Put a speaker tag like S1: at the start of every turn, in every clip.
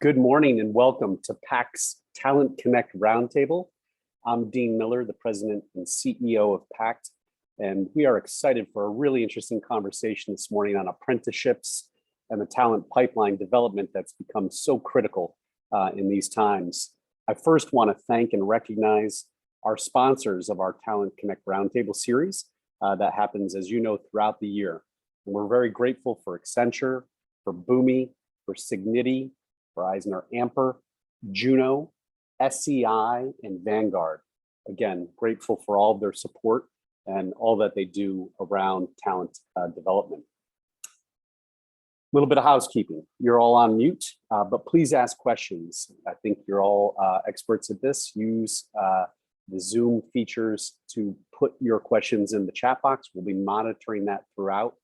S1: Good morning and welcome to PACT's Talent Connect Roundtable. I'm Dean Miller, the President and CEO of PACT, and we are excited for a really interesting conversation this morning on apprenticeships and the talent pipeline development that's become so critical in these times. I first want to thank and recognize our sponsors of our Talent Connect Roundtable series that happens, as you know, throughout the year. And we're very grateful for Accenture, for Boomi, for Signiti, for Eisner-Amper, Juno, SCI, and Vanguard. Again, grateful for all of their support and all that they do around talent development. A little bit of housekeeping. You're all on mute, but please ask questions. I think you're all experts at this. Use the Zoom features to put your questions in the chat box. We'll be monitoring that throughout,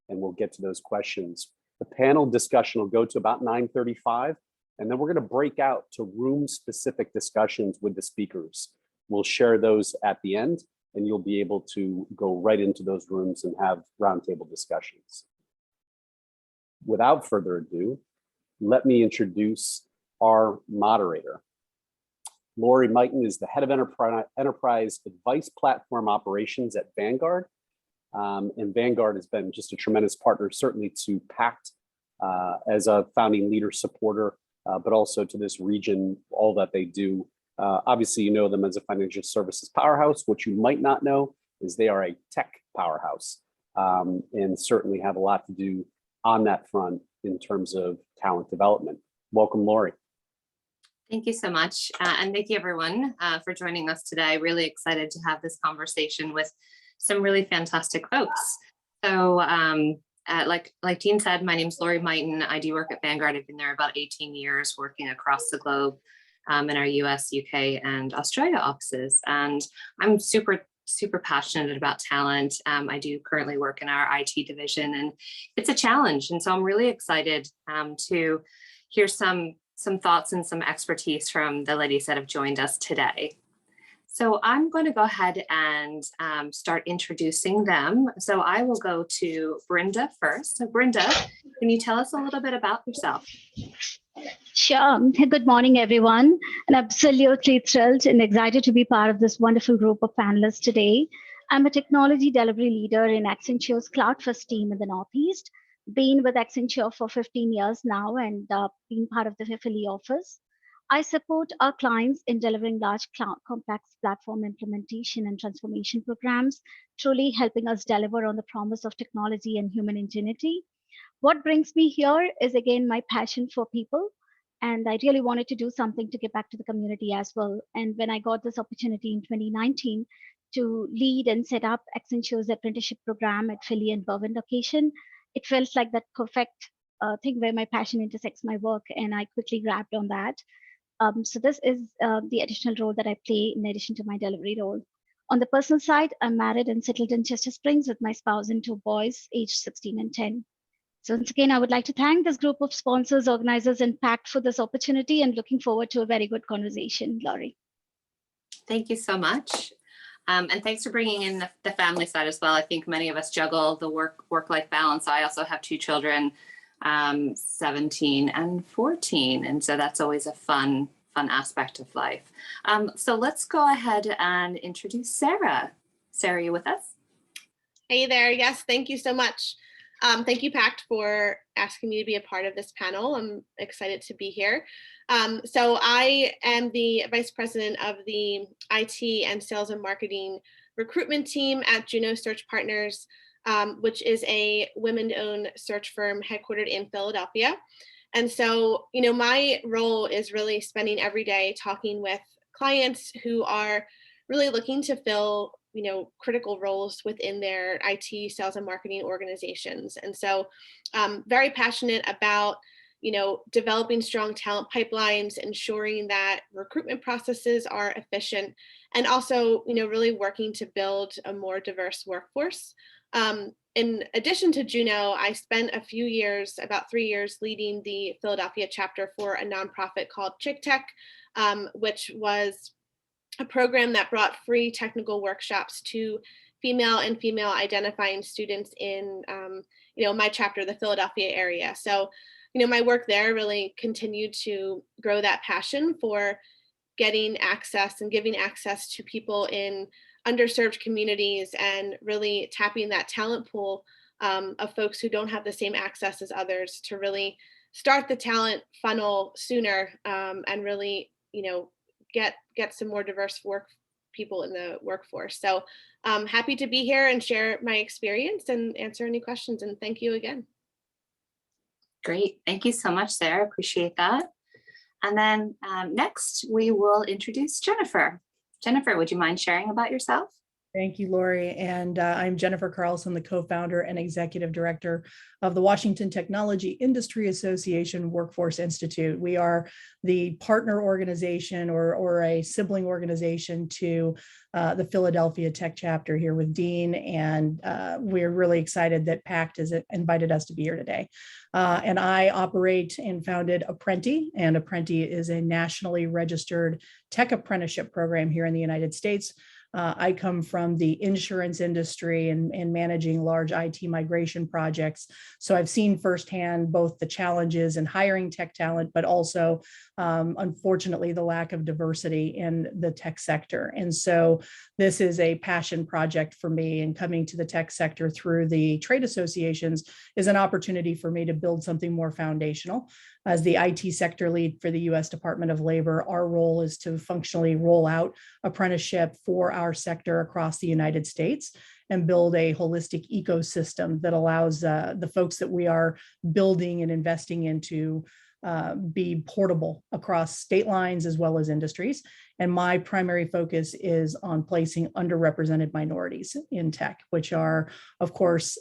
S1: and we'll get to those questions. The panel discussion will go to about 9:35, and then we're going to break out to room-specific discussions with the speakers. We'll share those at the end, and you'll be able to go right into those rooms and have roundtable discussions. Without further ado, let me introduce our moderator. Laurie Martin is the head of enterprise advice platform operations at Vanguard. And Vanguard has been just a tremendous partner, certainly to PACT as a founding leader supporter, but also to this region, all that they do. Obviously, you know them as a financial services powerhouse. What you might not know is they are a tech powerhouse and certainly have a lot to do on that front in terms of talent development. Welcome, Laurie.
S2: Thank you so much. And thank you, everyone, for joining us today. Really excited to have this conversation with some really fantastic folks. So like Dean said, my name is Laurie Martin. I do work at Vanguard. I've been there about 18 years working across the globe in our US, UK, and Australia offices. And I'm super passionate about talent. I do currently work in our IT division, and it's a challenge. And so I'm really excited to hear some thoughts and some expertise from the ladies that have joined us today. So I'm going to go ahead and start introducing them. So I will go to Brinda first. So Brinda, can you tell us a little bit about yourself?
S3: Sure. Good morning, everyone. And absolutely thrilled and excited to be part of this wonderful group of panelists today. I'm a technology delivery leader in Accenture's Cloud First team in the Northeast. Been with Accenture for 15 years now and been part of the Philly office. I support our clients in delivering large cloud complex platform implementation and transformation programs, truly helping us deliver on the promise of technology and human ingenuity. What brings me here is, again, my passion for people. And I really wanted to do something to give back to the community as well. And when I got this opportunity in 2019 to lead and set up Accenture's apprenticeship program at Philly and Berwyn location, it felt like that perfect thing where my passion intersects my work, and I quickly grabbed on that. So this is the additional role that I play in addition to my delivery role. On the personal side, I'm married and settled in Chester Springs with my spouse and two boys, aged 16 and 10. So once again, I would like to thank this group of sponsors, organizers, and PACT for this opportunity, and looking forward to a very good conversation, Laurie.
S2: Thank you so much. And thanks for bringing in the family side as well. I think many of us juggle the work-life balance. I also have two children, 17 and 14. And so that's always a fun aspect of life. So let's go ahead and introduce Sarah. Sarah, you with us?
S4: Hey there. Yes, thank you so much. Thank you, PACT, for asking me to be a part of this panel. I'm excited to be here. So I am the Vice President of the IT and Sales and Marketing Recruitment Team at Juno Search Partners, which is a women-owned search firm headquartered in Philadelphia. And so, you know, my role is really spending every day talking with clients who are really looking to fill, you know, critical roles within their IT, sales, and marketing organizations. And so very passionate about, you know, developing strong talent pipelines, ensuring that recruitment processes are efficient, and also, you know, really working to build a more diverse workforce. In addition to Juno, I spent a few years, about 3 years, leading the Philadelphia chapter for a nonprofit called Chick Tech, which was a program that brought free technical workshops to female and female identifying students in, you know, my chapter, the Philadelphia area. So my work there really continued to grow that passion for getting access and giving access to people in underserved communities and really tapping that talent pool of folks who don't have the same access as others to really start the talent funnel sooner and really, get some more diverse people in the workforce. So I'm happy to be here and share my experience and answer any questions. And thank you again.
S2: Great. Thank you so much, Sarah. Appreciate that. And then next, we will introduce Jennifer. Jennifer, would you mind sharing about yourself?
S5: Thank you, Laurie. And I'm Jennifer Carlson, the co-founder and executive director of the Washington Technology Industry Association Workforce Institute. We are the partner organization or a sibling organization to the Philadelphia Tech Chapter here with Dean. And we're really excited that PACT has invited us to be here today. And I operate and founded Apprenti, and Apprenti is a nationally registered tech apprenticeship program here in the United States. I come from the insurance industry and managing large IT migration projects. So I've seen firsthand both the challenges in hiring tech talent, but also, unfortunately, the lack of diversity in the tech sector. And so this is a passion project for me, and coming to the tech sector through the trade associations is an opportunity for me to build something more foundational. As the IT sector lead for the U.S. Department of Labor, our role is to functionally roll out apprenticeship for our sector across the United States and build a holistic ecosystem that allows the folks that we are building and investing into be portable across state lines as well as industries. And my primary focus is on placing underrepresented minorities in tech, which are, of course,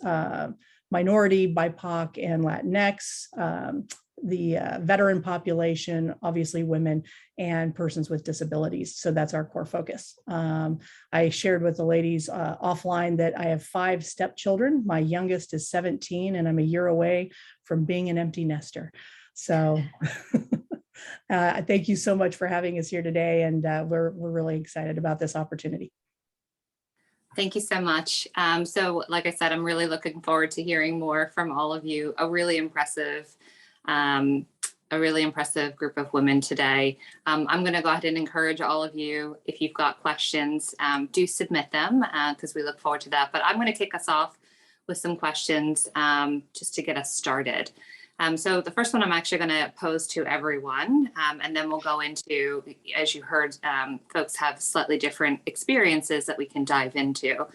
S5: minority, BIPOC, and Latinx, the veteran population, obviously women, and persons with disabilities. So that's our core focus. I shared with the ladies offline that I have 5 stepchildren. My youngest is 17, and I'm a year away from being an empty nester. So thank you so much for having us here today. And we're really excited about this opportunity.
S2: Thank you so much. So like I said, I'm really looking forward to hearing more from all of you. A really impressive group of women today. I'm going to go ahead and encourage all of you, if you've got questions, do submit them because we look forward to that. But I'm going to kick us off with some questions just to get us started. So the first one I'm actually going to pose to everyone, and then we'll go into, as you heard, folks have slightly different experiences that we can dive into.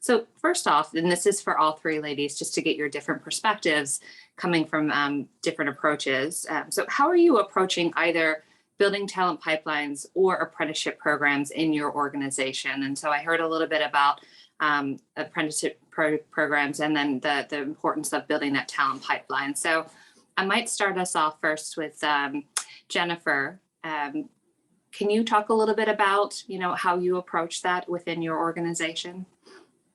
S2: So first off, and this is for all 3 ladies, just to get your different perspectives coming from different approaches. So how are you approaching either building talent pipelines or apprenticeship programs in your organization? And so I heard a little bit about apprenticeship programs and then the importance of building that talent pipeline. So I might start us off first with Jennifer. Can you talk a little bit about, how you approach that within your organization?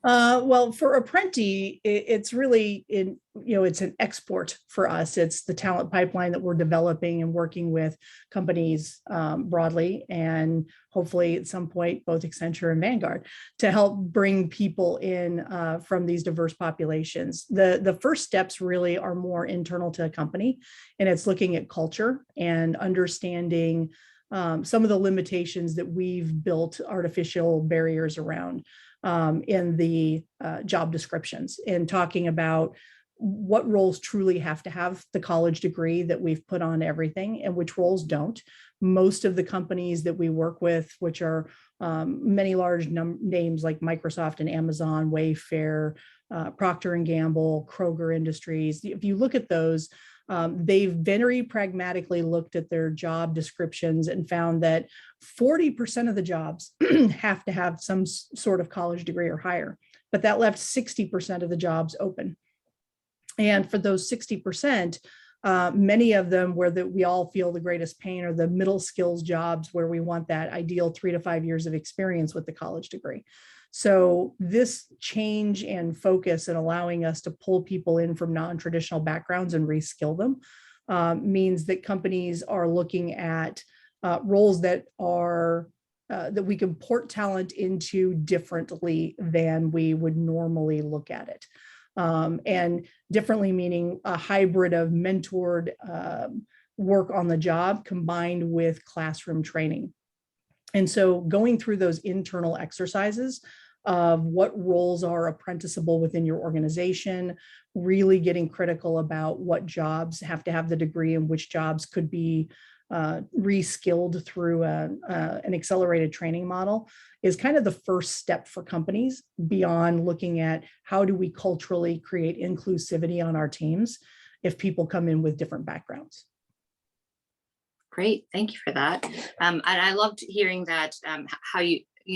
S5: Well, for Apprenti, it's really it's an export for us. It's the talent pipeline that we're developing and working with companies broadly, and hopefully at some point, both Accenture and Vanguard, to help bring people in from these diverse populations. The first steps really are more internal to a company, and it's looking at culture and understanding some of the limitations that we've built artificial barriers around in the job descriptions, and talking about what roles truly have to have the college degree that we've put on everything and which roles don't. Most of the companies that we work with, which are many large names like Microsoft and Amazon, Wayfair, Procter & Gamble, Kroger Industries, if you look at those, they've very pragmatically looked at their job descriptions and found that 40% of the jobs have to have some sort of college degree or higher, but that left 60% of the jobs open. And for those 60%, many of them where we all feel the greatest pain are the middle skills jobs where we want that ideal 3 to 5 years of experience with the college degree. So this change and focus and allowing us to pull people in from non-traditional backgrounds and reskill them means that companies are looking at roles that are that we can port talent into differently than we would normally look at it. and differently meaning a hybrid of mentored work on the job combined with classroom training. And so going through those internal exercises of what roles are apprenticeable within your organization, really getting critical about what jobs have to have the degree and which jobs could be reskilled through an accelerated training model is kind of the first step for companies beyond looking at how do we culturally create inclusivity on our teams if people come in with different backgrounds.
S2: Great, thank you for that. And I loved hearing that how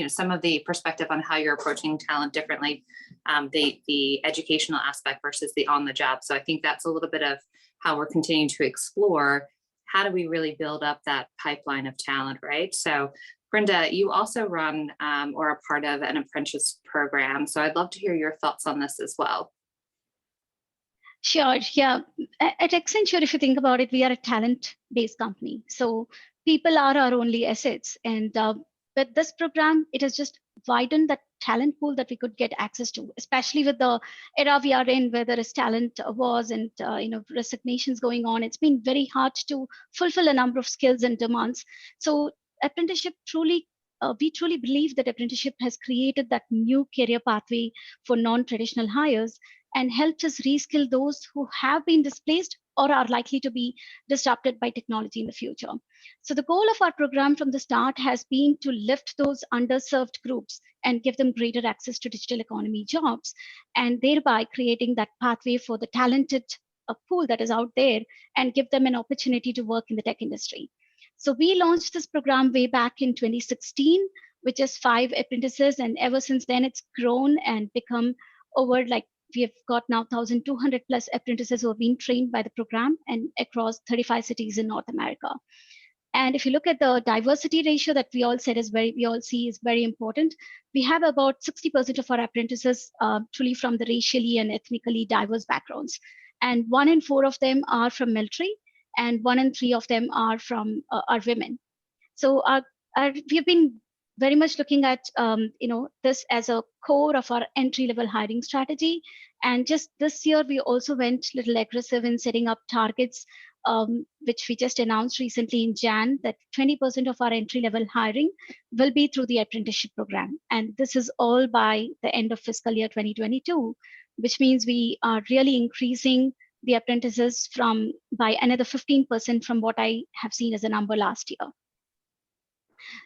S2: some of the perspective on how you're approaching talent differently, the educational aspect versus the on the job. So I think that's a little bit of how we're continuing to explore how do we really build up that pipeline of talent, right? So Brinda, you also run or are part of an apprentice program. So I'd love to hear your thoughts on this as well.
S3: Sure. Yeah. At Accenture, if you think about it, we are a talent-based company. So people are our only assets. And with this program, it has just widened the talent pool that we could get access to, especially with the era we are in, where there is talent wars and resignations going on. It's been very hard to fulfill a number of skills and demands. So apprenticeship we truly believe that apprenticeship has created that new career pathway for non-traditional hires and helped us reskill those who have been displaced or are likely to be disrupted by technology in the future. So the goal of our program from the start has been to lift those underserved groups and give them greater access to digital economy jobs, and thereby creating that pathway for the talented pool that is out there and give them an opportunity to work in the tech industry. So we launched this program way back in 2016, with just 5 apprentices, and ever since then it's grown and become over we have got now 1,200 plus apprentices who have been trained by the program and across 35 cities in North America. And if you look at the diversity ratio that we all see is very important, we have about 60% of our apprentices truly from the racially and ethnically diverse backgrounds. And 1 in 4 of them are from military, and 1 in 3 of them are from are women. So we have been very much looking at this as a core of our entry-level hiring strategy. And just this year, we also went a little aggressive in setting up targets, which we just announced recently in Jan, that 20% of our entry-level hiring will be through the apprenticeship program. And this is all by the end of fiscal year 2022, which means we are really increasing the apprentices by another 15% from what I have seen as a number last year.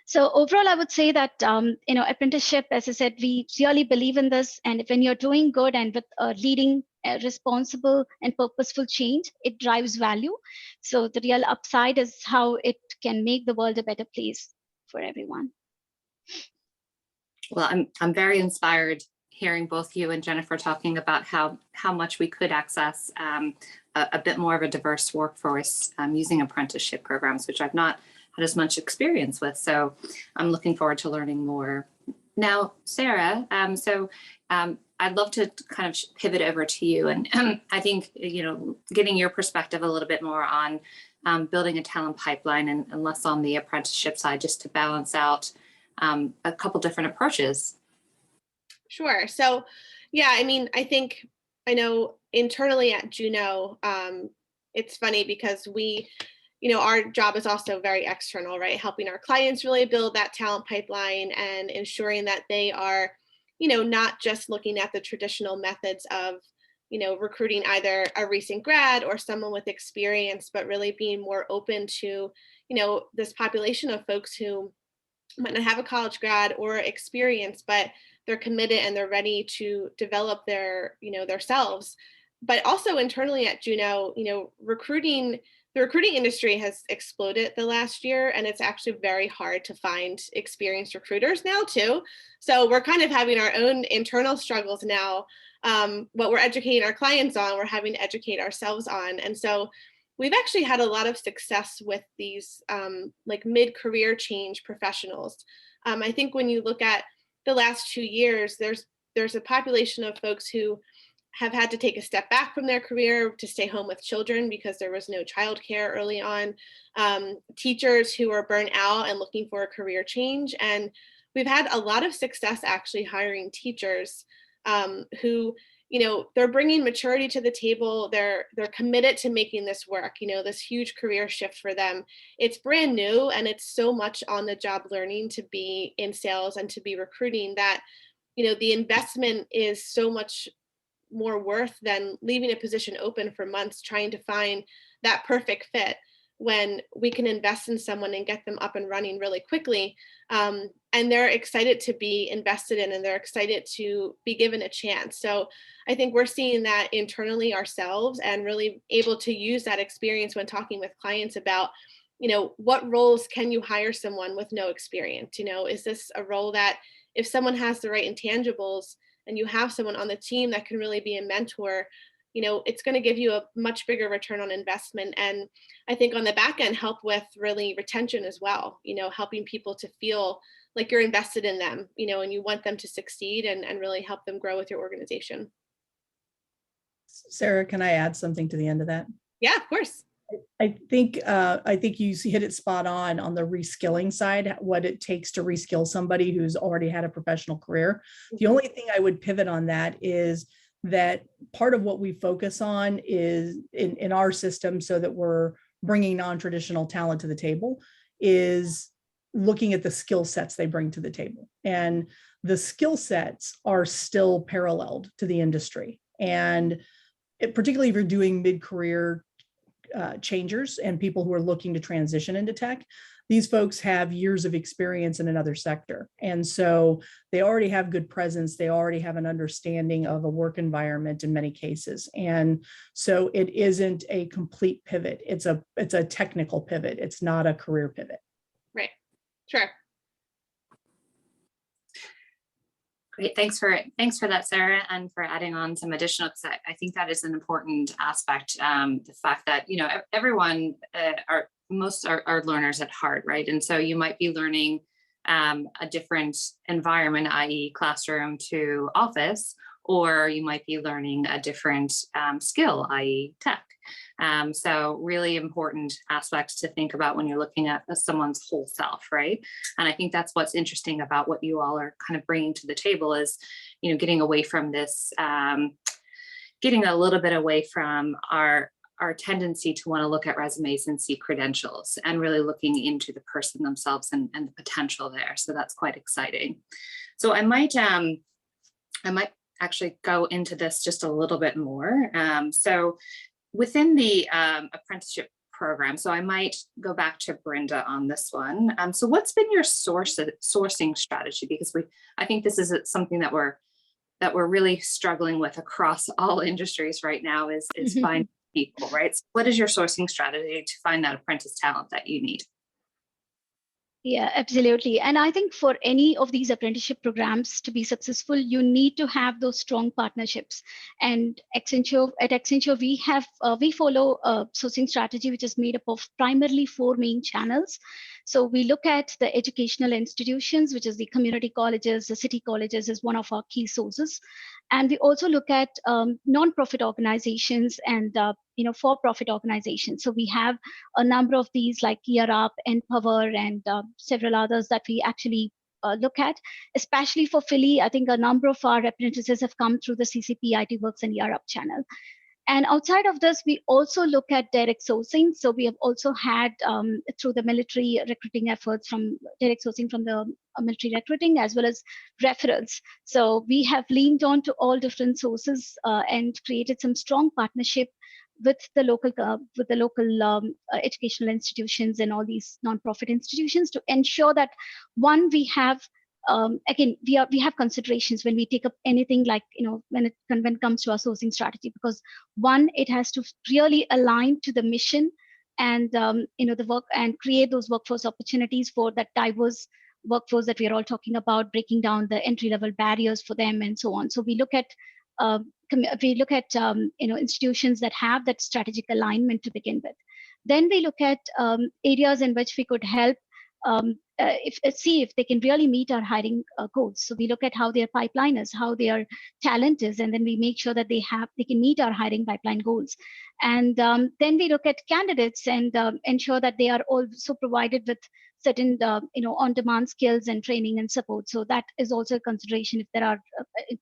S3: So overall, I would say that apprenticeship, as I said, we really believe in this. And when you're doing good and with leading responsible and purposeful change, it drives value. So the real upside is how it can make the world a better place for everyone.
S2: Well, I'm very inspired hearing both you and Jennifer talking about how much we could access a bit more of a diverse workforce using apprenticeship programs, which I've not had as much experience with. So I'm looking forward to learning more. Now, Sarah, I'd love to kind of pivot over to you. And I think, getting your perspective a little bit more on building a talent pipeline and less on the apprenticeship side, just to balance out a couple different approaches.
S4: Sure. So, yeah, I know internally at Juno, it's funny because our job is also very external, right? Helping our clients really build that talent pipeline and ensuring that they are, not just looking at the traditional methods of, recruiting either a recent grad or someone with experience, but really being more open to, this population of folks who might not have a college grad or experience, but they're committed and they're ready to develop their, themselves. But also internally at Juno, the recruiting industry has exploded the last year, and it's actually very hard to find experienced recruiters now too. So we're kind of having our own internal struggles now. What we're educating our clients on, we're having to educate ourselves on. And so we've actually had a lot of success with these mid-career change professionals. I think when you look at the last 2 years, there's a population of folks who have had to take a step back from their career to stay home with children because there was no childcare early on, teachers who are burnt out and looking for a career change. And we've had a lot of success actually hiring teachers who, they're bringing maturity to the table. They're committed to making this work, this huge career shift for them. It's brand new, and it's so much on the job learning to be in sales and to be recruiting that, the investment is so much more worth than leaving a position open for months trying to find that perfect fit, when we can invest in someone and get them up and running really quickly. And they're excited to be invested in, and they're excited to be given a chance. So I think we're seeing that internally ourselves, and really able to use that experience when talking with clients about, what roles can you hire someone with no experience? Is this a role that, if someone has the right intangibles and you have someone on the team that can really be a mentor, it's going to give you a much bigger return on investment. And I think on the back end, help with really retention as well, helping people to feel like you're invested in them, and you want them to succeed and really help them grow with your organization.
S5: Sarah, can I add something to the end of that?
S4: Yeah, of course.
S5: I think you hit it spot on the reskilling side, what it takes to reskill somebody who's already had a professional career. The only thing I would pivot on that is that part of what we focus on is in our system, so that we're bringing non-traditional talent to the table, is looking at the skill sets they bring to the table. And the skill sets are still paralleled to the industry. And particularly if you're doing mid-career changers and people who are looking to transition into tech, these folks have years of experience in another sector. And so they already have good presence. They already have an understanding of a work environment in many cases. And so it isn't a complete pivot. It's a technical pivot. It's not a career pivot.
S4: Right. Sure.
S2: Great, thanks for that, Sarah, and for adding on some additional, because I think that is an important aspect. The fact that everyone most are learners at heart, right? And so you might be learning a different environment, i.e., classroom to office, or you might be learning a different skill, i.e., tech. So really important aspects to think about when you're looking at someone's whole self, right? And I think that's what's interesting about what you all are kind of bringing to the table is, getting away from this, getting a little bit away from our tendency to want to look at resumes and see credentials, and really looking into the person themselves and the potential there. So that's quite exciting. So I might actually go into this just a little bit more. So within the apprenticeship program, so I might go back to Brinda on this one. So what's been your sourcing strategy? Because I think this is something that we're really struggling with across all industries right now is finding people, right? So what is your sourcing strategy to find that apprentice talent that you need?
S3: Yeah, absolutely. And I think for any of these apprenticeship programs to be successful, you need to have those strong partnerships. And at Accenture, we follow a sourcing strategy which is made up of primarily 4 main channels. So we look at the educational institutions, which is the community colleges, the city colleges is one of our key sources. And we also look at non-profit organizations and for-profit organizations. So we have a number of these like Year Up, Empower, and several others that we actually look at. Especially for Philly, I think a number of our apprentices have come through the CCP, IT Works, and Year Up channel. And outside of this, we also look at direct sourcing. So we have also had through the military recruiting efforts from direct sourcing from the military recruiting as well as referrals. So we have leaned on to all different sources and created some strong partnership with the local educational institutions and all these nonprofit institutions to ensure that one, we have again, we have considerations when we take up anything like, when it comes to our sourcing strategy, because one, it has to really align to the mission and, the work and create those workforce opportunities for that diverse workforce that we are all talking about, breaking down the entry-level barriers for them and so on. So we look at institutions that have that strategic alignment to begin with. Then we look at areas in which we could help see if they can really meet our hiring goals. So we look at how their pipeline is, how their talent is, and then we make sure that they can meet our hiring pipeline goals. And then we look at candidates and ensure that they are also provided with certain on-demand skills and training and support. So that is also a consideration if there are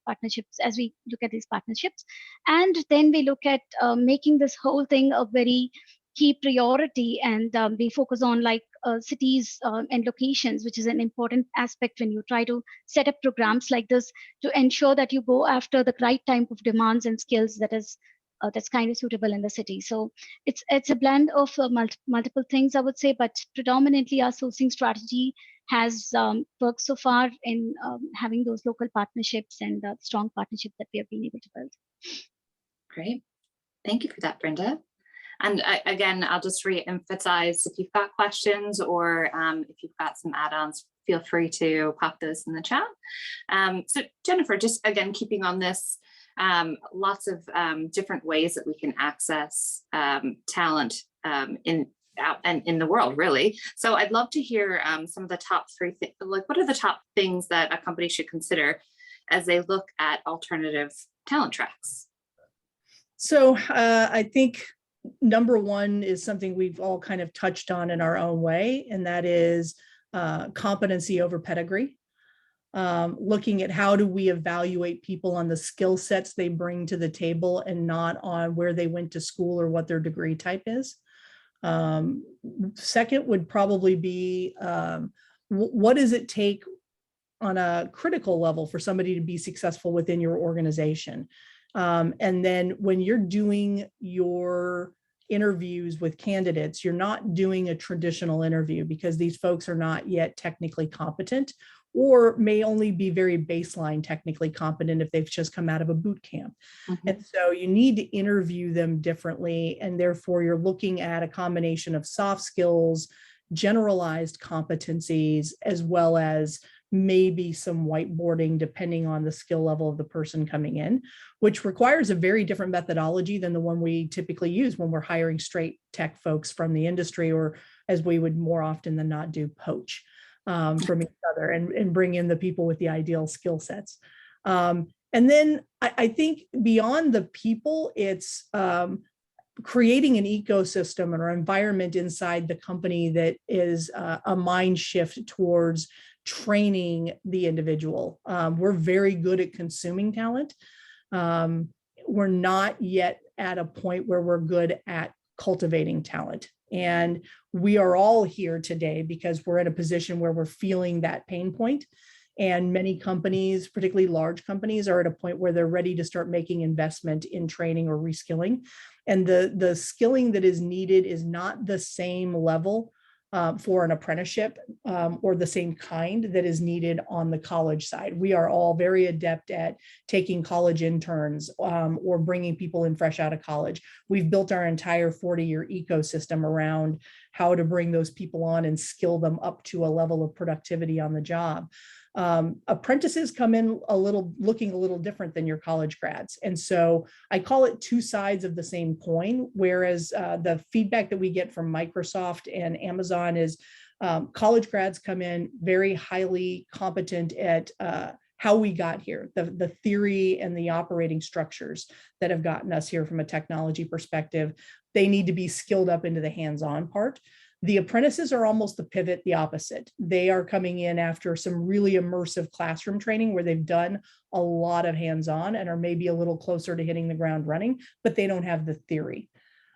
S3: partnerships, as we look at these partnerships. And then we look at making this whole thing a very key priority, and we focus on like cities and locations, which is an important aspect when you try to set up programs like this, to ensure that you go after the right type of demands and skills that's kind of suitable in the city. So it's a blend of multiple things, I would say, but predominantly our sourcing strategy has worked so far in having those local partnerships and strong partnerships that we have been able to build.
S2: Great. Thank you for that, Brinda. And again, I'll just re-emphasize, if you've got questions or if you've got some add-ons, feel free to pop those in the chat. So Jennifer, just again, keeping on this, lots of different ways that we can access talent in the world, really. So I'd love to hear some of the top three things, like what are the top things that a company should consider as they look at alternative talent tracks?
S5: So I think number one is something we've all kind of touched on in our own way, and that is competency over pedigree. Looking at how do we evaluate people on the skill sets they bring to the table and not on where they went to school or what their degree type is. Second would probably be what does it take on a critical level for somebody to be successful within your organization? And then when you're doing your interviews with candidates, you're not doing a traditional interview because these folks are not yet technically competent, or may only be very baseline technically competent if they've just come out of a boot camp. Mm-hmm. And so you need to interview them differently. And therefore you're looking at a combination of soft skills, generalized competencies, as well as maybe some whiteboarding depending on the skill level of the person coming in, which requires a very different methodology than the one we typically use when we're hiring straight tech folks from the industry, or as we would more often than not do, poach from each other and bring in the people with the ideal skill sets. And then I think beyond the people, it's creating an ecosystem or environment inside the company that is a mind shift towards training the individual. We're very good at consuming talent. We're not yet at a point where we're good at cultivating talent. And we are all here today because we're in a position where we're feeling that pain point. And many companies, particularly large companies, are at a point where they're ready to start making investment in training or reskilling. And the skilling that is needed is not the same level for an apprenticeship or the same kind that is needed on the college side. We are all very adept at taking college interns or bringing people in fresh out of college. We've built our entire 40-year ecosystem around how to bring those people on and skill them up to a level of productivity on the job. Apprentices come in looking a little different than your college grads. And so I call it two sides of the same coin, whereas the feedback that we get from Microsoft and Amazon is college grads come in very highly competent at how we got here, the theory and the operating structures that have gotten us here from a technology perspective. They need to be skilled up into the hands-on part. The apprentices are almost the pivot, the opposite. They are coming in after some really immersive classroom training where they've done a lot of hands-on and are maybe a little closer to hitting the ground running, but they don't have the theory.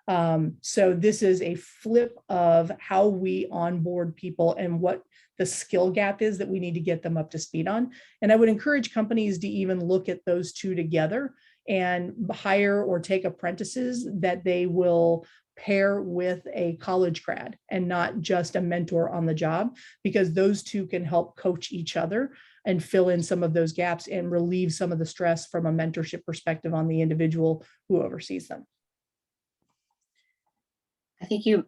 S5: So this is a flip of how we onboard people and what the skill gap is that we need to get them up to speed on. And I would encourage companies to even look at those two together and hire or take apprentices that they will pair with a college grad and not just a mentor on the job, because those two can help coach each other and fill in some of those gaps and relieve some of the stress from a mentorship perspective on the individual who oversees them.
S2: I think you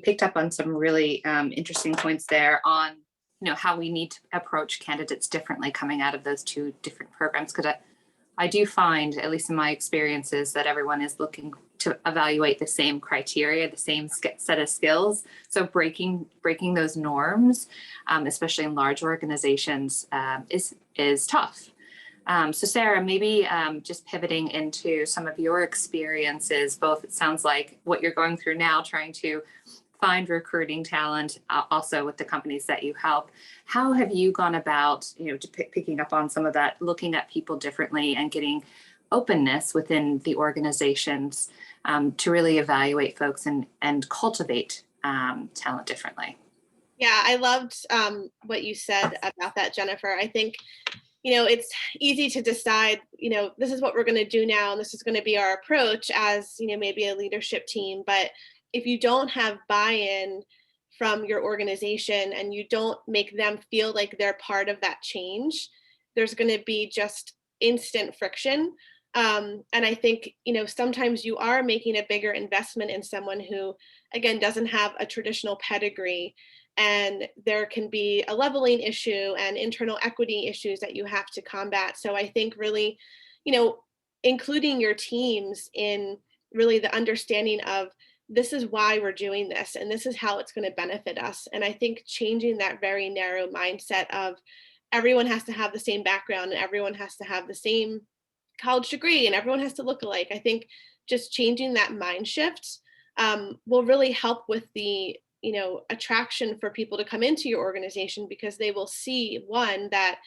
S2: picked up on some really interesting points there on how we need to approach candidates differently coming out of those two different programs. Because I do find, at least in my experiences, that everyone is looking to evaluate the same criteria, the same set of skills. So breaking those norms, especially in large organizations, is tough. So Sarah, maybe just pivoting into some of your experiences, both, it sounds like what you're going through now, trying to find recruiting talent, also with the companies that you help. How have you gone about, picking up on some of that, looking at people differently and getting openness within the organizations to really evaluate folks and cultivate talent differently?
S4: Yeah, I loved what you said about that, Jennifer. I think, it's easy to decide, this is what we're going to do now, and this is going to be our approach as, maybe a leadership team. But if you don't have buy-in from your organization and you don't make them feel like they're part of that change, there's going to be just instant friction. And I think, sometimes you are making a bigger investment in someone who, again, doesn't have a traditional pedigree. And there can be a leveling issue and internal equity issues that you have to combat. So I think really, including your teams in really the understanding of, this is why we're doing this, and this is how it's going to benefit us. And I think changing that very narrow mindset of everyone has to have the same background and everyone has to have the same college degree and everyone has to look alike. I think just changing that mind shift will really help with the attraction for people to come into your organization, because they will see, one, that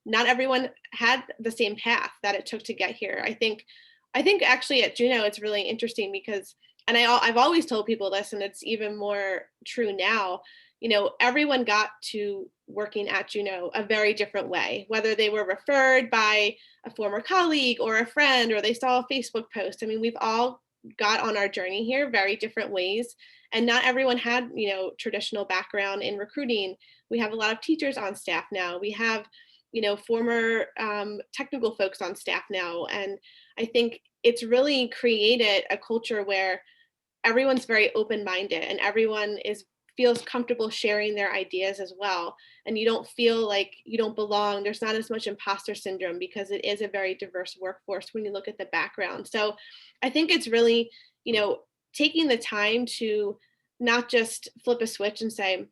S4: not everyone had the same path that it took to get here. I think actually at Juno, it's really interesting because, and I've always told people this, and it's even more true now, everyone got to working at Juno a very different way, whether they were referred by a former colleague or a friend, or they saw a Facebook post. I mean, we've all got on our journey here very different ways. And not everyone had, traditional background in recruiting. We have a lot of teachers on staff now. We have, former technical folks on staff now. And I think it's really created a culture where everyone's very open-minded and everyone feels comfortable sharing their ideas as well. And you don't feel like you don't belong. There's not as much imposter syndrome because it is a very diverse workforce when you look at the background. So I think it's really, taking the time to not just flip a switch and say,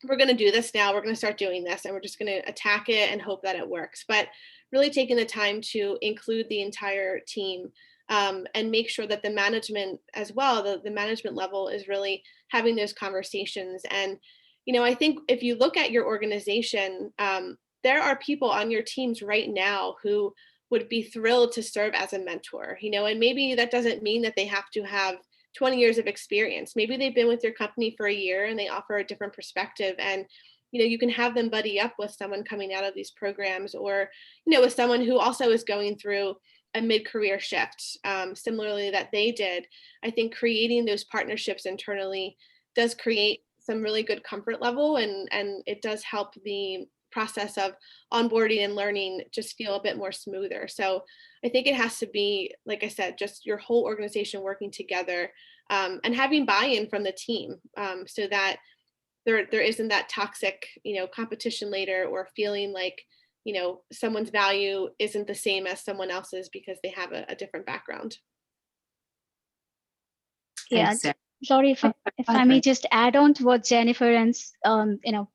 S4: we're going to do this now, we're going to start doing this, and we're just going to attack it and hope that it works. But really taking the time to include the entire team and make sure that the management as well, the management level is really having those conversations. And, I think if you look at your organization, there are people on your teams right now who would be thrilled to serve as a mentor, and maybe that doesn't mean that they have to have 20 years of experience. Maybe they've been with your company for a year and they offer a different perspective. And, you can have them buddy up with someone coming out of these programs, or, with someone who also is going through a mid-career shift, similarly that they did. I think creating those partnerships internally does create some really good comfort level, and it does help the process of onboarding and learning just feel a bit more smoother. So I think it has to be, like I said, just your whole organization working together and having buy-in from the team so that there isn't that toxic, competition later, or feeling like, someone's value isn't the same as someone else's because they have a different background.
S3: Yeah.
S2: Thanks, Sarah.
S3: Laurie, if I may just add on to what Jennifer and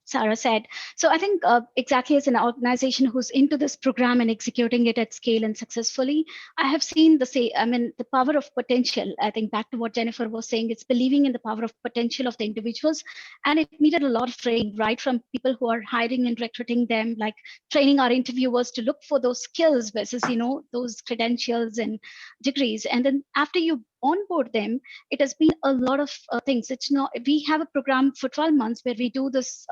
S3: Sarah said. So I think exactly as an organization who's into this program and executing it at scale and successfully, I have seen the power of potential. I think back to what Jennifer was saying, it's believing in the power of potential of the individuals. And it needed a lot of training, right from people who are hiring and recruiting them, like training our interviewers to look for those skills versus, those credentials and degrees. And then after you onboard them, it has been a lot of things. It's not, we have a program for 12 months where we do this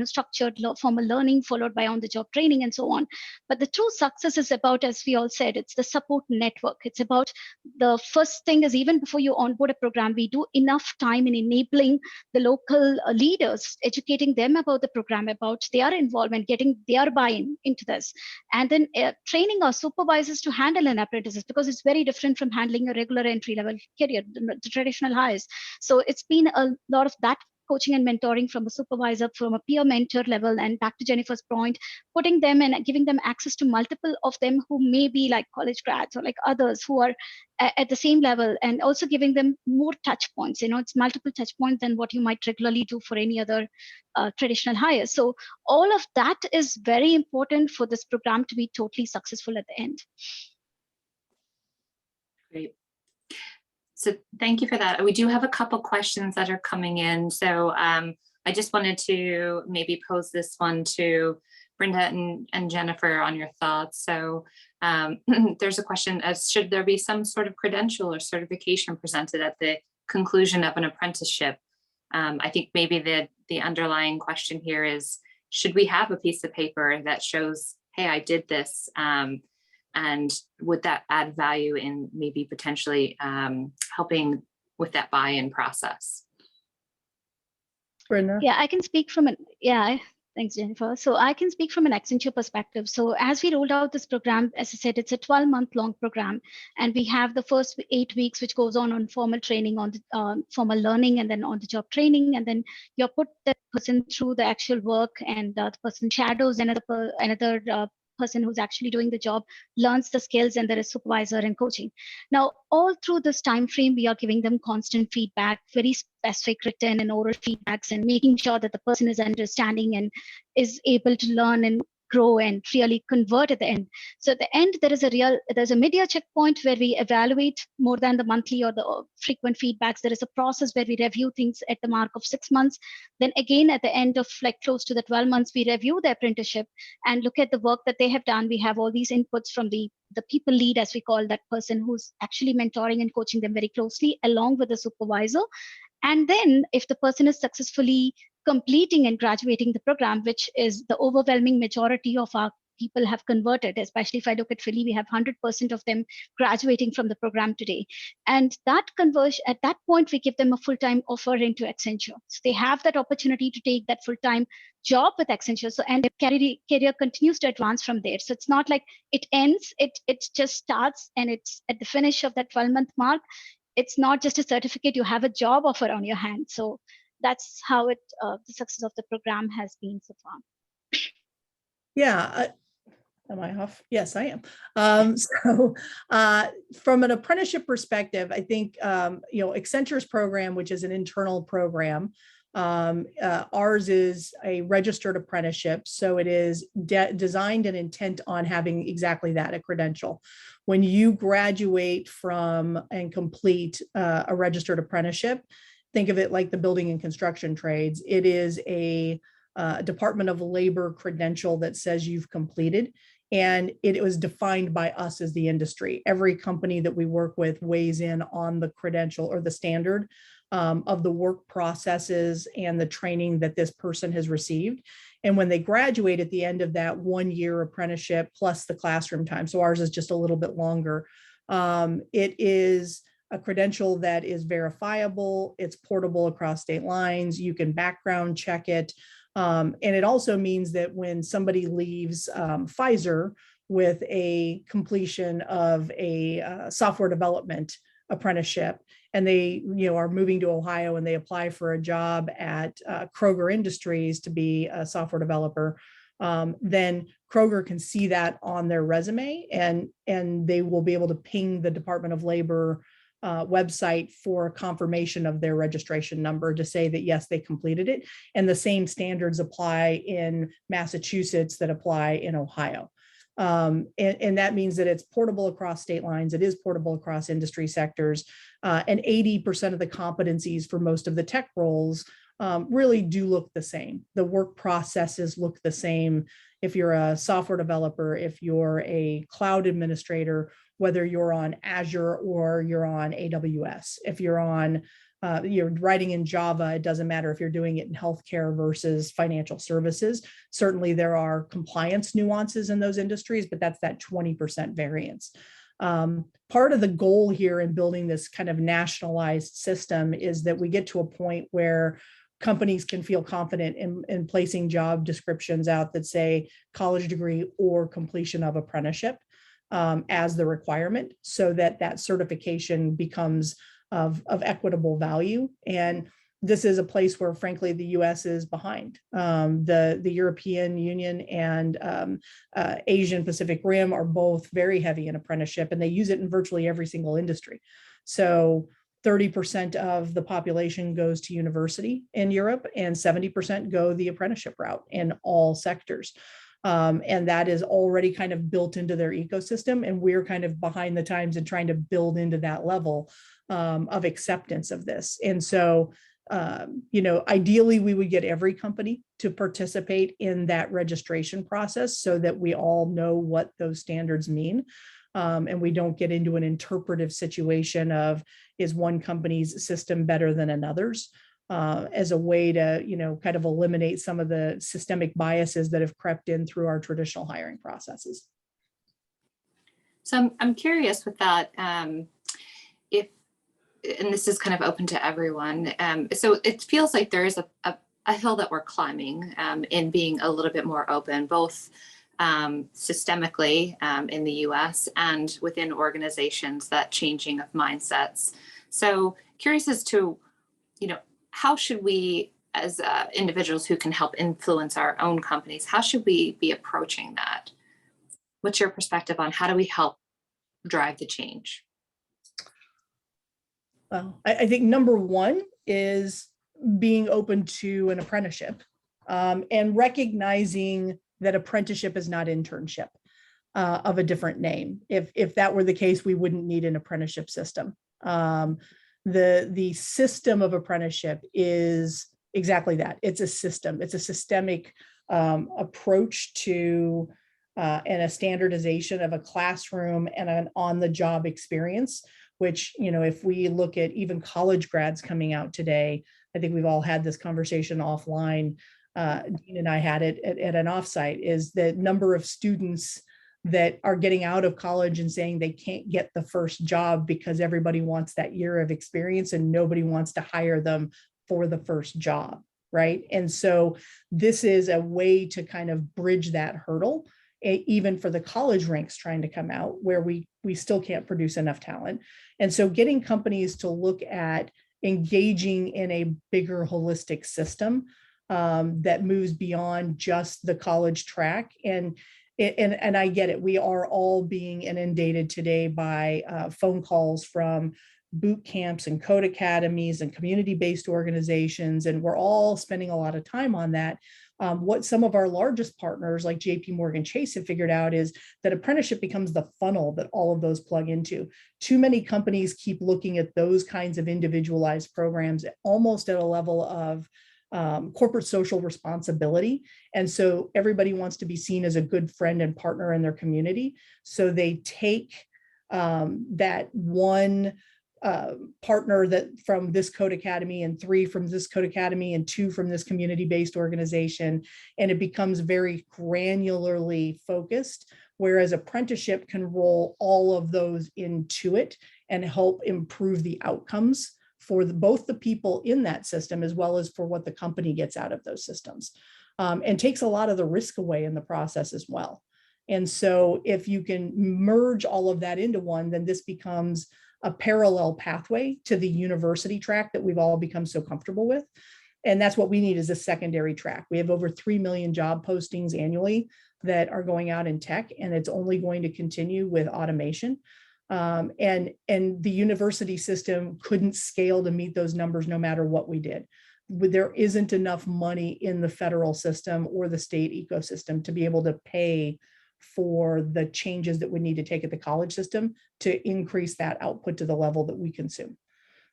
S3: structured formal learning followed by on-the-job training and so on. But the true success is about, as we all said, it's the support network. It's about, the first thing is, even before you onboard a program, we do enough time in enabling the local leaders, educating them about the program, about their involvement, getting their buy-in into this, and then training our supervisors to handle an apprentice, because it's very different from handling a regular entry-level career, the traditional hires. So it's been a lot of that coaching and mentoring from a supervisor, from a peer mentor level, and back to Jennifer's point, putting them and giving them access to multiple of them who may be like college grads or like others who are at the same level, and also giving them more touch points. It's multiple touch points than what you might regularly do for any other traditional hire. So all of that is very important for this program to be totally successful at the end.
S2: Great. So thank you for that. We do have a couple questions that are coming in. So I just wanted to maybe pose this one to Brinda and Jennifer on your thoughts. So there's a question as should there be some sort of credential or certification presented at the conclusion of an apprenticeship? I think maybe the underlying question here is, should we have a piece of paper that shows, hey, I did this? And would that add value in maybe potentially helping with that buy-in process?
S5: Brinda?
S3: Yeah, I can speak from an, thanks, Jennifer. So I can speak from an Accenture perspective. So as we rolled out this program, as I said, it's a 12-month long program. And we have the first 8 weeks, which goes on formal training, on the formal learning, and then on the job training. And then you put the person through the actual work, and the person shadows another person who's actually doing the job, learns the skills, and there is supervisor and coaching. Now, all through this time frame, we are giving them constant feedback, very specific written and oral feedbacks, and making sure that the person is understanding and is able to learn and grow and really convert at the end. So at the end, there's a mid-year checkpoint where we evaluate more than the monthly or the frequent feedbacks. There is a process where we review things at the mark of 6 months. Then again, at the end of like close to the 12 months, we review the apprenticeship and look at the work that they have done. We have all these inputs from the people lead, as we call that person who's actually mentoring and coaching them very closely, along with the supervisor. And then if the person is successfully completing and graduating the program, which is the overwhelming majority of our people have converted, especially if I look at Philly, we have 100% of them graduating from the program today. And that conversion, at that point, we give them a full-time offer into Accenture. So they have that opportunity to take that full-time job with Accenture. So, and their career continues to advance from there. So it's not like it ends, it just starts, and it's at the finish of that 12-month mark. It's not just a certificate, you have a job offer on your hand. So that's how the success of the program has been so far.
S5: Yeah. Am I off? Yes, I am. So from an apprenticeship perspective, I think, Accenture's program, which is an internal program, ours is a registered apprenticeship. So it is designed and intent on having exactly that, a credential. When you graduate from and complete a registered apprenticeship, think of it like the building and construction trades. It is a Department of Labor credential that says you've completed, and it was defined by us as the industry. Every company that we work with weighs in on the credential or the standard of the work processes and the training that this person has received. And when they graduate at the end of that 1-year apprenticeship plus the classroom time, so ours is just a little bit longer, it is a credential that is verifiable, it's portable across state lines, you can background check it. And it also means that when somebody leaves Pfizer with a completion of a software development apprenticeship, and they are moving to Ohio and they apply for a job at Kroger Industries to be a software developer, then Kroger can see that on their resume, and they will be able to ping the Department of Labor website for confirmation of their registration number to say that, yes, they completed it. And the same standards apply in Massachusetts that apply in Ohio. And that means that it's portable across state lines. It is portable across industry sectors. And 80% of the competencies for most of the tech roles really do look the same. The work processes look the same. If you're a software developer, if you're a cloud administrator, whether you're on Azure or you're on AWS, if you're writing in Java, it doesn't matter if you're doing it in healthcare versus financial services. Certainly there are compliance nuances in those industries, but that's that 20% variance. Part of the goal here in building this kind of nationalized system is that we get to a point where companies can feel confident in placing job descriptions out that say college degree or completion of apprenticeship as the requirement, so that certification becomes of equitable value. And this is a place where, frankly, the U.S. is behind. The European Union and Asian Pacific Rim are both very heavy in apprenticeship, and they use it in virtually every single industry. So 30% of the population goes to university in Europe, and 70% go the apprenticeship route in all sectors. And that is already kind of built into their ecosystem. And we're kind of behind the times and trying to build into that level of acceptance of this. And so, ideally, we would get every company to participate in that registration process so that we all know what those standards mean. And we don't get into an interpretive situation of, is one company's system better than another's, as a way to, kind of eliminate some of the systemic biases that have crept in through our traditional hiring processes.
S2: So I'm curious with that, if, and this is kind of open to everyone, so it feels like there is a hill that we're climbing in being a little bit more open, both systemically in the US and within organizations, that changing of mindsets. So curious as to, how should we, as individuals who can help influence our own companies, how should we be approaching that? What's your perspective on how do we help drive the change?
S5: Well, I think number one is being open to an apprenticeship and recognizing that apprenticeship is not internship of a different name. If that were the case, we wouldn't need an apprenticeship system. The system of apprenticeship is exactly that. It's a system. It's a systemic approach to and a standardization of a classroom and an on-the-job experience, which, if we look at even college grads coming out today, I think we've all had this conversation offline. Dean and I had it at an offsite, is the number of students that are getting out of college and saying they can't get the first job because everybody wants that year of experience and nobody wants to hire them for the first job, right? And so this is a way to kind of bridge that hurdle, even for the college ranks trying to come out, where we still can't produce enough talent. And so getting companies to look at engaging in a bigger holistic system that moves beyond just the college track. And I get it. We are all being inundated today by phone calls from boot camps and code academies and community-based organizations, and we're all spending a lot of time on that. What some of our largest partners like JP Morgan Chase have figured out is that apprenticeship becomes the funnel that all of those plug into. Too many companies keep looking at those kinds of individualized programs almost at a level of corporate social responsibility. And so everybody wants to be seen as a good friend and partner in their community. So they take that one partner that from this code academy, and 3 from this code academy, and 2 from this community-based organization, and it becomes very granularly focused, whereas apprenticeship can roll all of those into it and help improve the outcomes for both the people in that system as well as for what the company gets out of those systems, and takes a lot of the risk away in the process as well. And so if you can merge all of that into one, then this becomes a parallel pathway to the university track that we've all become so comfortable with. And that's what we need, is a secondary track. We have over 3 million job postings annually that are going out in tech, and it's only going to continue with automation. And the university system couldn't scale to meet those numbers no matter what we did. There isn't enough money in the federal system or the state ecosystem to be able to pay for the changes that we need to take at the college system to increase that output to the level that we consume.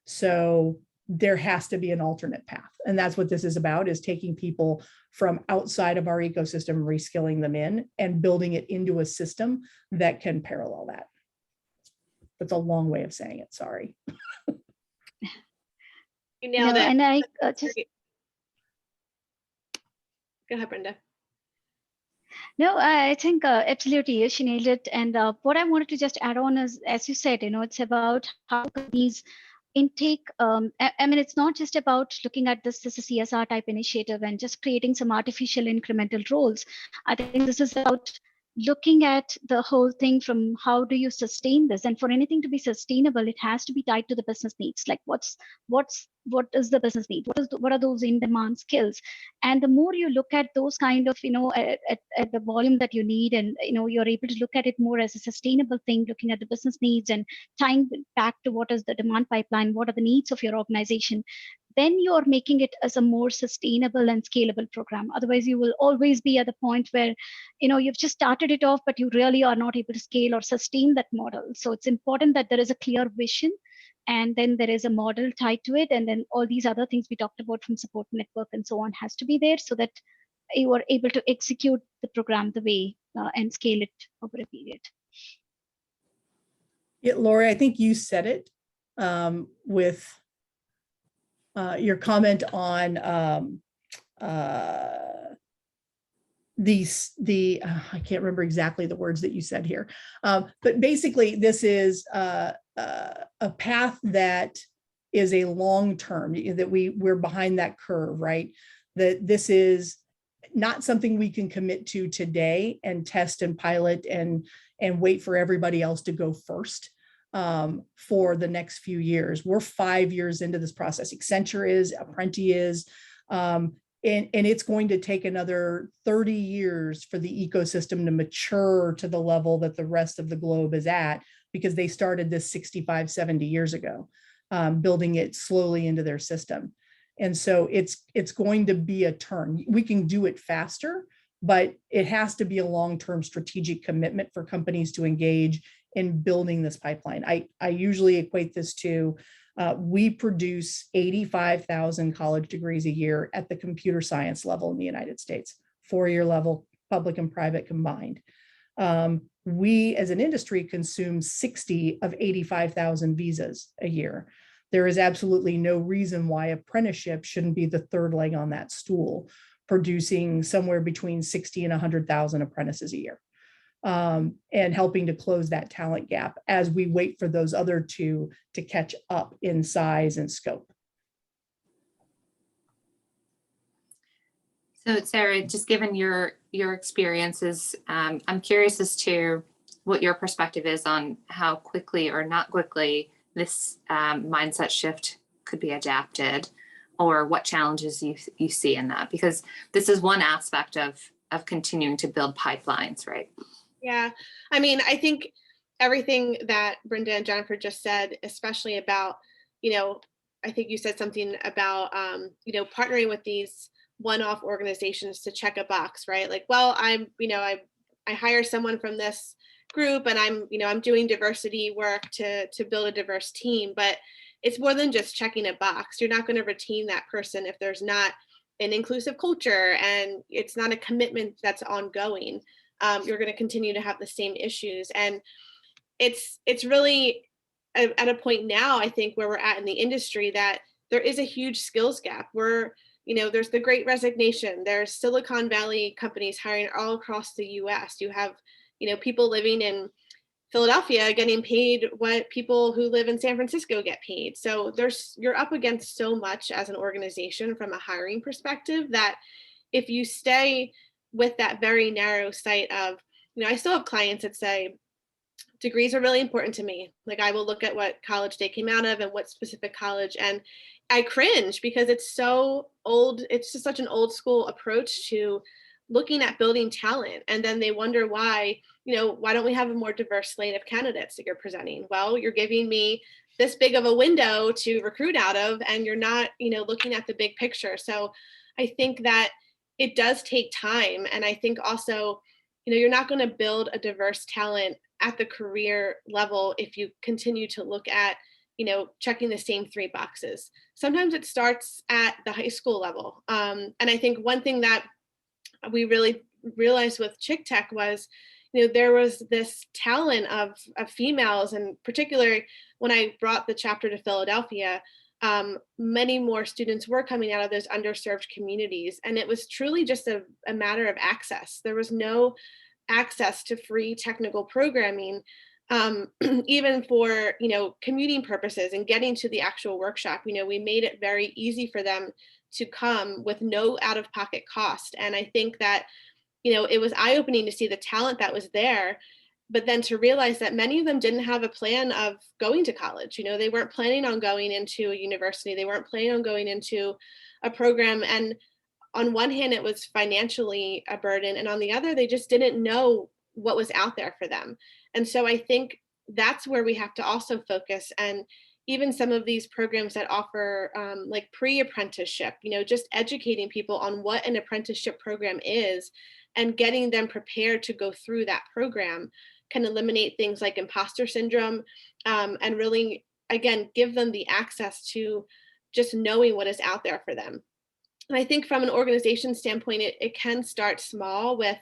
S5: So there has to be an alternate path. And that's what this is about, is taking people from outside of our ecosystem, reskilling them in, and building it into a system that can parallel that. That's a long way of saying it, sorry.
S4: You nailed it.
S3: And I just...
S4: Go ahead, Brinda.
S3: No, I think absolutely, she nailed it. And what I wanted to just add on is, as you said, it's about how companies intake. I mean, it's not just about looking at this as a CSR type initiative and just creating some artificial incremental roles. I think this is about looking at the whole thing from how do you sustain this, and for anything to be sustainable, it has to be tied to the business needs. Like what is the business need? What are those in-demand skills? And the more you look at those kind of, at the volume that you need, and you're able to look at it more as a sustainable thing, looking at the business needs and tying back to what is the demand pipeline, what are the needs of your organization, then you're making it as a more sustainable and scalable program. Otherwise, you will always be at the point where, you've just started it off, but you really are not able to scale or sustain that model. So it's important that there is a clear vision, and then there is a model tied to it. And then all these other things we talked about from support network and so on has to be there so that you are able to execute the program the way and scale it over a period.
S5: Yeah, Laurie, I think you said it with your comment on I can't remember exactly the words that you said here, but basically this is a path that is a long-term, that we're behind that curve, right? That this is not something we can commit to today and test and pilot and wait for everybody else to go first for the next few years. We're 5 years into this process. Accenture is, Apprenti is, and it's going to take another 30 years for the ecosystem to mature to the level that the rest of the globe is at, because they started this 65, 70 years ago, building it slowly into their system. And so it's going to be a turn. We can do it faster, but it has to be a long-term strategic commitment for companies to engage in building this pipeline. I usually equate this to, we produce 85,000 college degrees a year at the computer science level in the United States, 4-year level, public and private combined. We as an industry consume 60 of 85,000 visas a year. There is absolutely no reason why apprenticeship shouldn't be the third leg on that stool, producing somewhere between 60 and 100,000 apprentices a year. And helping to close that talent gap as we wait for those other two to catch up in size and scope.
S2: So Sarah, just given your experiences, I'm curious as to what your perspective is on how quickly or not quickly this mindset shift could be adapted, or what challenges you see in that, because this is one aspect of continuing to build pipelines, right?
S4: Yeah, I mean, I think everything that Brinda and Jennifer just said, especially about, I think you said something about, partnering with these one-off organizations to check a box, right? Like, well, I hire someone from this group and I'm doing diversity work to build a diverse team, but it's more than just checking a box. You're not going to retain that person if there's not an inclusive culture and it's not a commitment that's ongoing. You're going to continue to have the same issues. And it's really at a point now, I think, where we're at in the industry that there is a huge skills gap. There's the Great Resignation. There's Silicon Valley companies hiring all across the US. You have, people living in Philadelphia getting paid what people who live in San Francisco get paid. So you're up against so much as an organization from a hiring perspective that if you stay with that very narrow sight of, I still have clients that say, degrees are really important to me. Like, I will look at what college they came out of and what specific college, and I cringe because it's so old. It's just such an old school approach to looking at building talent. And then they wonder why, why don't we have a more diverse slate of candidates that you're presenting? Well, you're giving me this big of a window to recruit out of, and you're not, looking at the big picture. So I think that it does take time. And I think also, you're not going to build a diverse talent at the career level if you continue to look at, checking the same 3 boxes. Sometimes it starts at the high school level. And I think one thing that we really realized with Chick Tech was, there was this talent of females, and particularly when I brought the chapter to Philadelphia, many more students were coming out of those underserved communities. And it was truly just a matter of access. There was no access to free technical programming, even for, commuting purposes and getting to the actual workshop. We made it very easy for them to come with no out-of-pocket cost. And I think that it was eye-opening to see the talent that was there, but then to realize that many of them didn't have a plan of going to college. They weren't planning on going into a university. They weren't planning on going into a program. And on one hand, it was financially a burden. And on the other, they just didn't know what was out there for them. And so I think that's where we have to also focus. And even some of these programs that offer like pre-apprenticeship, just educating people on what an apprenticeship program is and getting them prepared to go through that program can eliminate things like imposter syndrome, and really, again, give them the access to just knowing what is out there for them. And I think from an organization standpoint, it can start small with,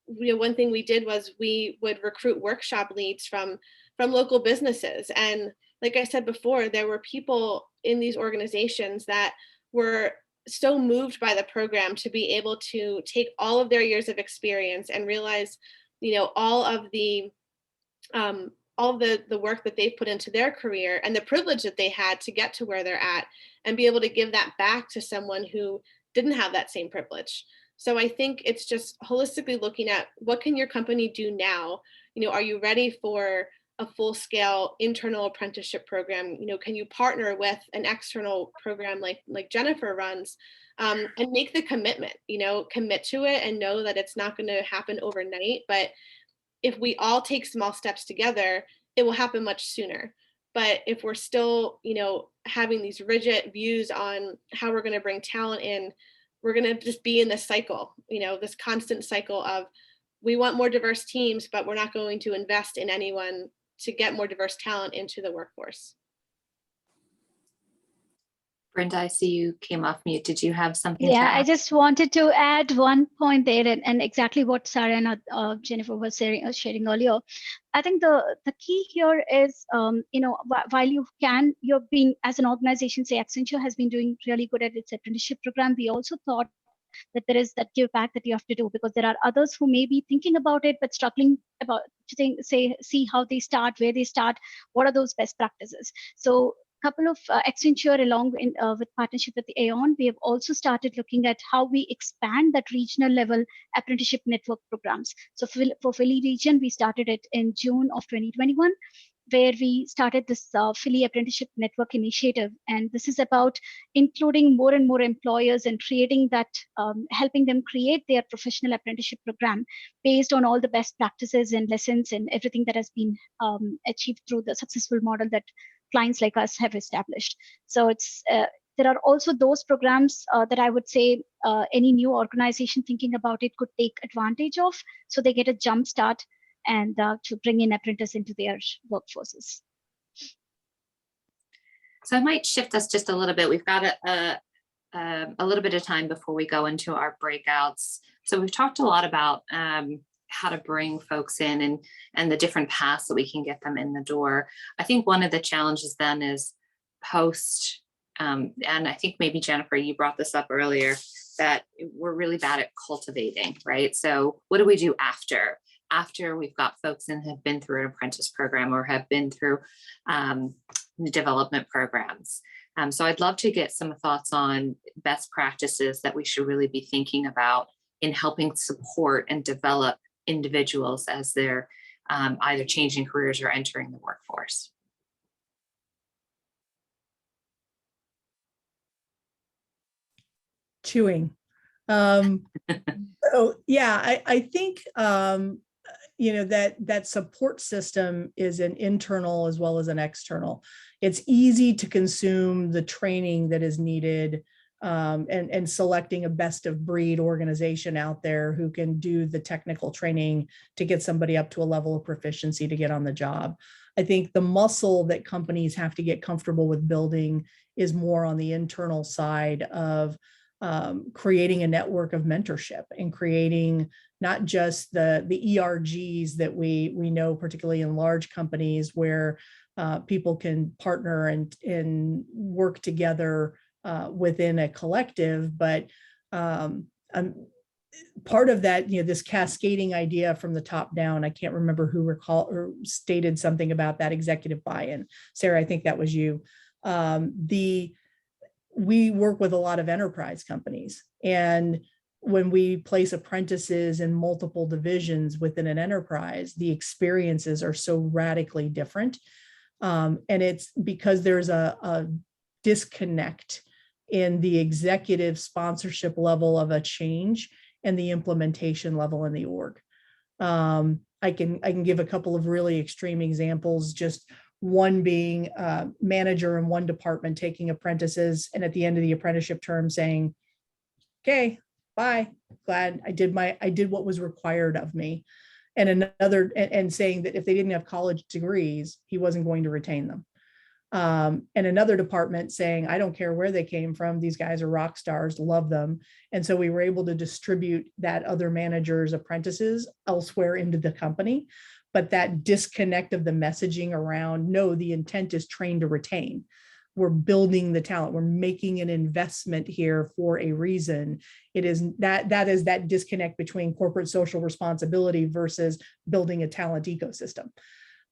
S4: one thing we did was we would recruit workshop leads from local businesses. And like I said before, there were people in these organizations that were so moved by the program to be able to take all of their years of experience and realize, all of the work that they've put into their career and the privilege that they had to get to where they're at, and be able to give that back to someone who didn't have that same privilege. So I think it's just holistically looking at what can your company do now? Are you ready for a full-scale internal apprenticeship program? Can you partner with an external program like Jennifer runs, and make the commitment, commit to it and know that it's not going to happen overnight. But if we all take small steps together, it will happen much sooner. But if we're still, having these rigid views on how we're going to bring talent in, we're going to just be in this cycle, this constant cycle of we want more diverse teams, but we're not going to invest in anyone to get more diverse talent into the workforce.
S2: Brinda, I see you came off mute. Did you have something?
S3: Yeah, I just wanted to add one point there, and exactly what Sarah and Jennifer was sharing earlier. I think the key here is, while you're being, as an organization, say Accenture has been doing really good at its apprenticeship program, we also thought that there is that give back that you have to do, because there are others who may be thinking about it but struggling about to see how they start, where they start, what are those best practices. So couple of Accenture, along with partnership with the Aon, we have also started looking at how we expand that regional level apprenticeship network programs. So for Philly region, we started it in June of 2021, where we started this Philly Apprenticeship Network initiative. And this is about including more and more employers and creating that, helping them create their professional apprenticeship program based on all the best practices and lessons and everything that has been achieved through the successful model that clients like us have established. So it's there are also those programs that I would say any new organization thinking about it could take advantage of, so they get a jump start and to bring in apprentices into their workforces.
S2: So I might shift us just a little bit. We've got a little bit of time before we go into our breakouts. So we've talked a lot about how to bring folks in and the different paths that we can get them in the door. I think one of the challenges then is post, and I think maybe Jennifer, you brought this up earlier, that we're really bad at cultivating, right? So what do we do after we've got folks in have been through an apprentice program or have been through development programs? So I'd love to get some thoughts on best practices that we should really be thinking about in helping support and develop individuals as they're either changing careers or entering the workforce.
S5: Chewing. So yeah, I think that support system is an internal as well as an external. It's easy to consume the training that is needed, and selecting a best of breed organization out there who can do the technical training to get somebody up to a level of proficiency to get on the job. I think the muscle that companies have to get comfortable with building is more on the internal side of creating a network of mentorship and creating not just the ERGs that we know, particularly in large companies where people can partner and work together within a collective, but part of that, this cascading idea from the top down, I can't remember who stated something about that executive buy-in. Sarah, I think that was you. We work with a lot of enterprise companies, and when we place apprentices in multiple divisions within an enterprise, the experiences are so radically different. And it's because there's a disconnect in the executive sponsorship level of a change and the implementation level in the org. I can give a couple of really extreme examples, just one being a manager in one department taking apprentices and at the end of the apprenticeship term saying, okay, bye, glad I did what was required of me. And another, and saying that if they didn't have college degrees, he wasn't going to retain them. And another department saying, I don't care where they came from, these guys are rock stars, love them. And so we were able to distribute that other manager's apprentices elsewhere into the company. But that disconnect of the messaging around, no, the intent is train to retain. We're building the talent. We're making an investment here for a reason. It is that is that disconnect between corporate social responsibility versus building a talent ecosystem.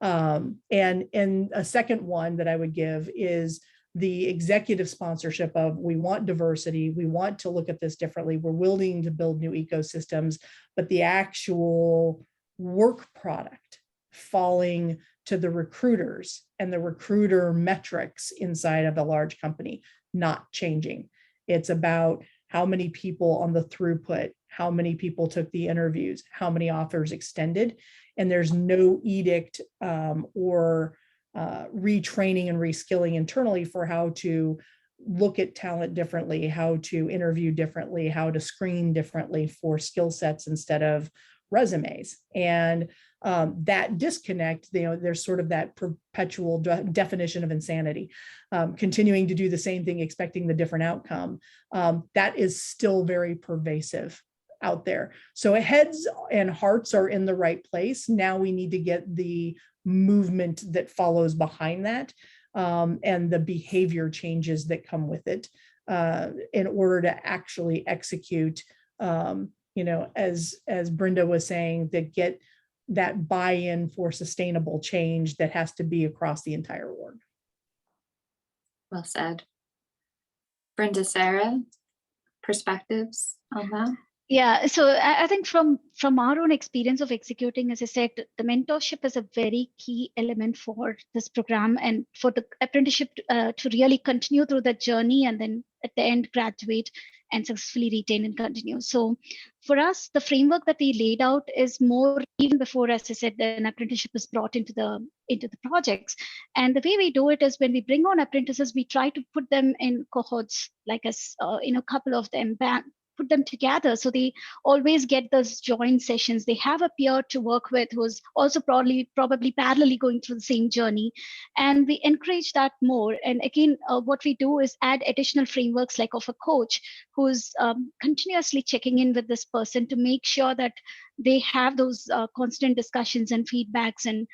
S5: And a second one that I would give is the executive sponsorship of, we want diversity, we want to look at this differently, we're willing to build new ecosystems, but the actual work product falling to the recruiters and the recruiter metrics inside of a large company not changing. It's about how many people on the throughput, how many people took the interviews, how many offers extended, and there's no edict or retraining and reskilling internally for how to look at talent differently, how to interview differently, how to screen differently for skill sets instead of resumes. And that disconnect, there's sort of that perpetual definition of insanity, continuing to do the same thing, expecting the different outcome. That is still very pervasive out there. So heads and hearts are in the right place. Now we need to get the movement that follows behind that, and the behavior changes that come with it, in order to actually execute, as Brinda was saying, that get that buy-in for sustainable change that has to be across the entire org.
S2: Well said. Brinda, Sarah, perspectives on that?
S3: Yeah, so I think from our own experience of executing, as I said, the mentorship is a very key element for this program and for the apprenticeship to really continue through the journey and then at the end graduate and successfully retain and continue. So for us, the framework that we laid out is more even before, as I said, an apprenticeship is brought into the projects. And the way we do it is when we bring on apprentices, we try to put them in cohorts, like a couple of them put them together so they always get those joint sessions. They have a peer to work with who's also probably parallelly going through the same journey, and we encourage that more. And again, what we do is add additional frameworks like of a coach who's continuously checking in with this person to make sure that they have those constant discussions and feedbacks, and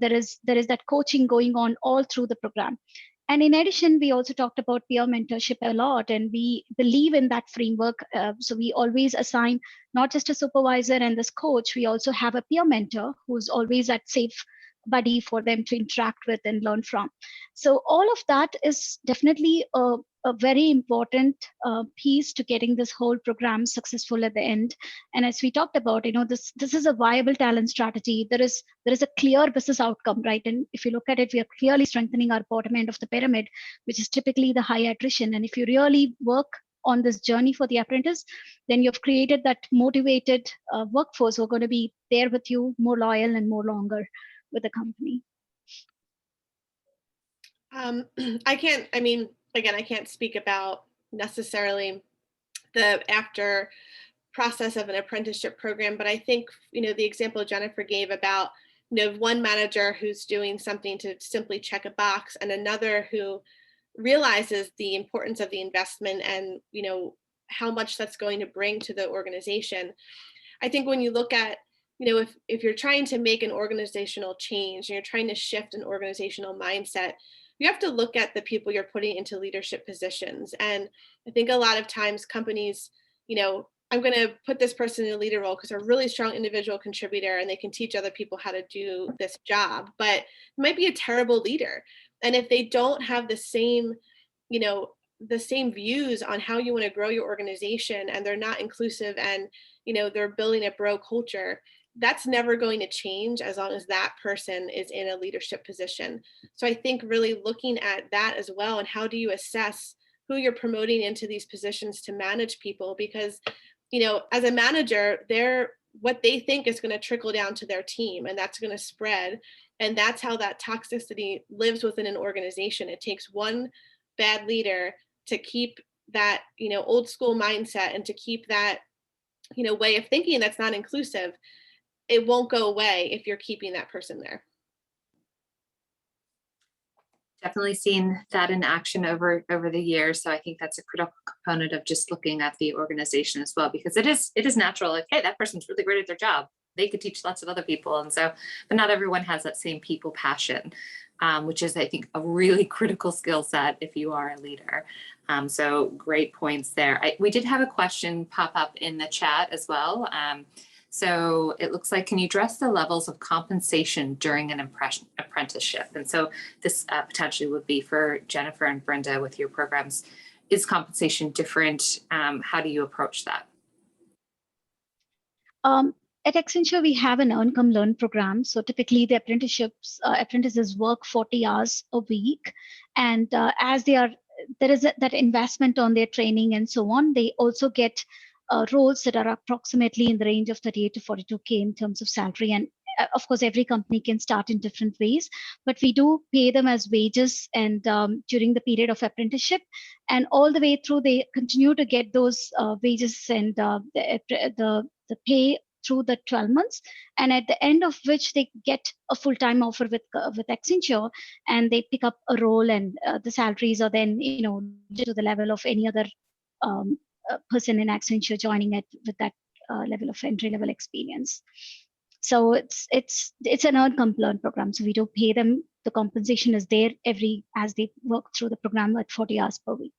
S3: there is that coaching going on all through the program. And in addition, we also talked about peer mentorship a lot, and we believe in that framework. So we always assign not just a supervisor and this coach, we also have a peer mentor who's always that safe buddy for them to interact with and learn from. So all of that is definitely a very important piece to getting this whole program successful at the end. And as we talked about, this is a viable talent strategy. There is a clear business outcome, right? And if you look at it, we are clearly strengthening our bottom end of the pyramid, which is typically the high attrition. And if you really work on this journey for the apprentice, then you've created that motivated workforce who are going to be there with you, more loyal and more longer with the company.
S4: I can't speak about necessarily the after process of an apprenticeship program, but I think, the example Jennifer gave about, one manager who's doing something to simply check a box and another who realizes the importance of the investment and, how much that's going to bring to the organization. I think when you look at, if you're trying to make an organizational change and you're trying to shift an organizational mindset, you have to look at the people you're putting into leadership positions. And I think a lot of times companies, I'm going to put this person in a leader role because they're a really strong individual contributor and they can teach other people how to do this job, but it might be a terrible leader. And if they don't have the same, the same views on how you want to grow your organization, and they're not inclusive, and they're building a bro culture, that's never going to change as long as that person is in a leadership position. So I think really looking at that as well, and how do you assess who you're promoting into these positions to manage people, because as a manager, what they think is going to trickle down to their team, and that's going to spread, and that's how that toxicity lives within an organization. It takes one bad leader to keep that old school mindset, and to keep that way of thinking that's not inclusive. It won't go away if you're keeping that person there.
S2: Definitely seen that in action over the years. So I think that's a critical component of just looking at the organization as well, because it is natural. Like, hey, that person's really great at their job. They could teach lots of other people. And so, but not everyone has that same people passion, which is, I think, a really critical skill set if you are a leader. So great points there. We did have a question pop up in the chat as well. So it looks like, can you address the levels of compensation during an apprenticeship? And so this potentially would be for Jennifer and Brinda with your programs. Is compensation different? How do you approach that?
S3: At Accenture, we have an earn come learn program. So typically the apprentices work 40 hours a week. And as there is that investment on their training and so on, they also get roles that are approximately in the range of 38 to 42K in terms of salary. And of course, every company can start in different ways, but we do pay them as wages, and during the period of apprenticeship, and all the way through, they continue to get those wages and the pay through the 12 months. And at the end of which they get a full-time offer with Accenture, and they pick up a role, and the salaries are then, to the level of any other person in Accenture joining it with that level of entry-level experience. So it's an earn come learn program. So we do pay them. The compensation is there as they work through the program at 40 hours per week.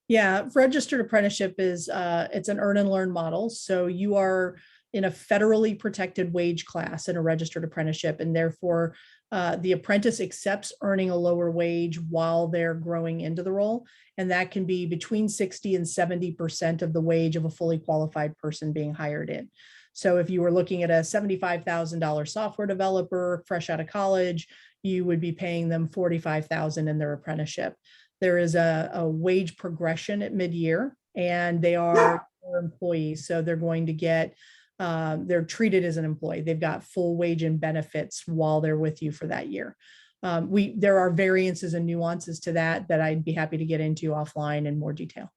S5: Yeah, registered apprenticeship is it's an earn and learn model. So you are in a federally protected wage class in a registered apprenticeship, and therefore the apprentice accepts earning a lower wage while they're growing into the role. And that can be between 60 and 70% of the wage of a fully qualified person being hired in. So if you were looking at a $75,000 software developer fresh out of college, you would be paying them $45,000 in their apprenticeship. There is a wage progression at mid-year, and they are employees. So they're going to get, they're treated as an employee. They've got full wage and benefits while they're with you for that year. There are variances and nuances to that I'd be happy to get into offline in more detail.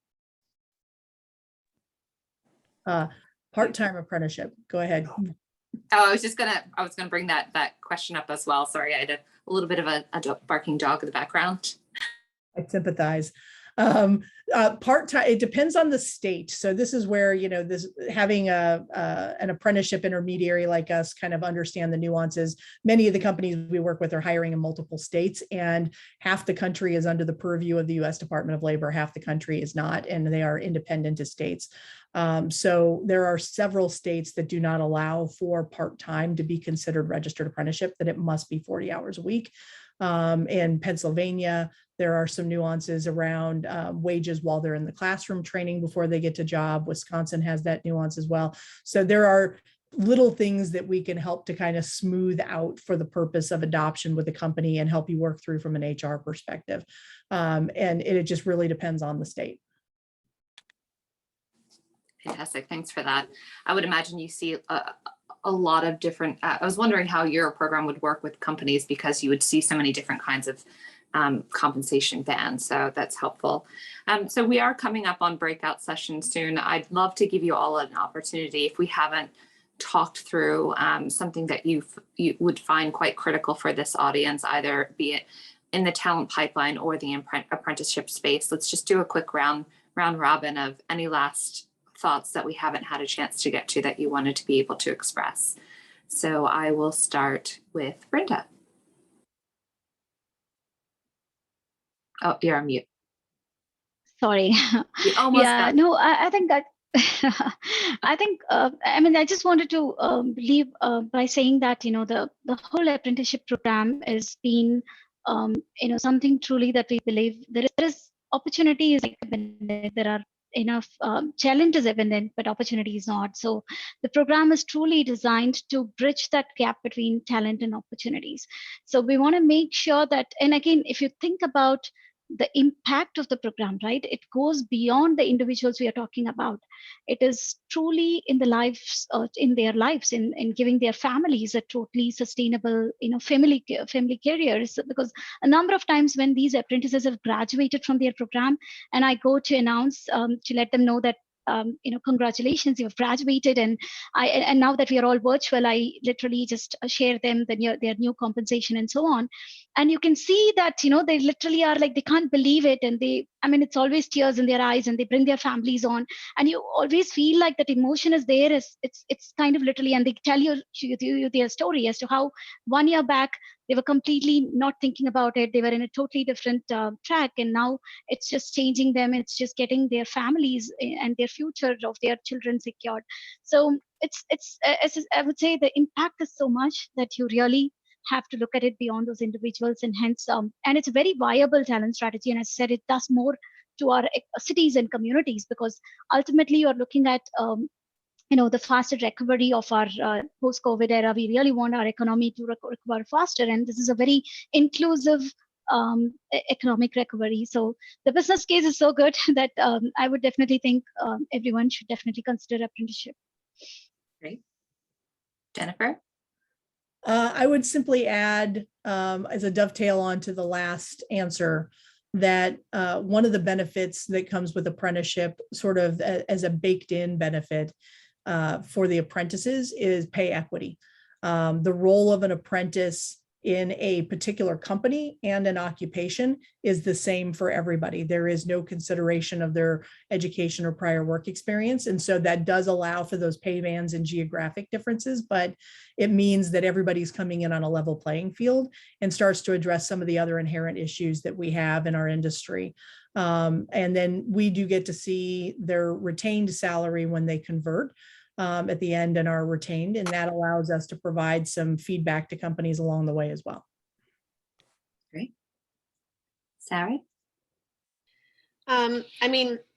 S5: Part-time apprenticeship, go ahead.
S2: Oh, I was gonna bring that question up as well. Sorry, I had a little bit of a barking dog in the background.
S5: I sympathize. Part-time, it depends on the state. So this is where, this having an apprenticeship intermediary like us kind of understand the nuances. Many of the companies we work with are hiring in multiple states, and half the country is under the purview of the U.S. Department of Labor, half the country is not, and they are independent as states. So there are several states that do not allow for part-time to be considered registered apprenticeship, that it must be 40 hours a week. In Pennsylvania, there are some nuances around wages while they're in the classroom training before they get to job. Wisconsin has that nuance as well. So there are little things that we can help to kind of smooth out for the purpose of adoption with a company and help you work through from an HR perspective. And it just really depends on the state.
S2: Fantastic, thanks for that. I would imagine you see a lot of different, I was wondering how your program would work with companies, because you would see so many different kinds of compensation bands. So that's helpful. So we are coming up on breakout sessions soon. I'd love to give you all an opportunity, if we haven't talked through something that you would find quite critical for this audience, either be it in the talent pipeline or the apprenticeship space. Let's just do a quick round robin of any last thoughts that we haven't had a chance to get to that you wanted to be able to express. So I will start with Brinda. Oh, you're on mute.
S3: Sorry.
S2: You almost
S3: yeah, no, I think that I just wanted to leave by saying that, the whole apprenticeship program has been, something truly that we believe there is opportunity is evident. There are enough challenges evident, but opportunity is not. So the program is truly designed to bridge that gap between talent and opportunities. So we want to make sure that, and again, if you think about the impact of the program, right, it goes beyond the individuals we are talking about. It is truly in the lives, in their lives, in giving their families a totally sustainable, family careers. Because a number of times when these apprentices have graduated from their program, and I go to announce to let them know that congratulations, you've graduated, and now that we are all virtual, I literally just share them their new compensation and so on. And you can see that they literally are like, they can't believe it, and it's always tears in their eyes, and they bring their families on, and you always feel like that emotion is there. It's kind of literally, and they tell you their story as to how 1 year back they were completely not thinking about it. They were in a totally different track, and now it's just changing them. It's just getting their families and their future of their children secured. So I would say the impact is so much that you really have to look at it beyond those individuals, and hence and it's a very viable talent strategy. And as I said, it does more to our cities and communities, because ultimately you're looking at the faster recovery of our post-COVID era. We really want our economy to recover faster, and this is a very inclusive economic recovery. So the business case is so good that I would definitely think everyone should definitely consider apprenticeship.
S2: Great. Jennifer?
S5: I would simply add, as a dovetail onto the last answer, that one of the benefits that comes with apprenticeship, sort of as a baked in benefit for the apprentices, is pay equity. The role of an apprentice in a particular company and an occupation is the same for everybody. There is no consideration of their education or prior work experience. And so that does allow for those pay bands and geographic differences, but it means that everybody's coming in on a level playing field and starts to address some of the other inherent issues that we have in our industry. And then we do get to see their retained salary when they convert at the end and are retained, and that allows us to provide some feedback to companies along the way as well.
S2: Great. Sarah?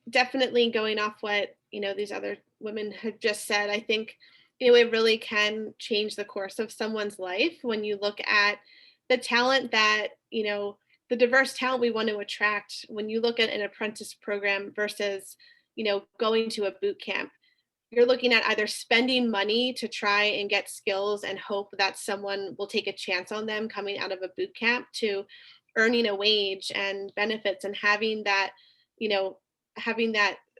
S4: Definitely going off what these other women have just said, I think it really can change the course of someone's life when you look at the talent that the diverse talent we want to attract. When you look at an apprentice program versus going to a boot camp, you're looking at either spending money to try and get skills and hope that someone will take a chance on them coming out of a boot camp, to earning a wage and benefits and having that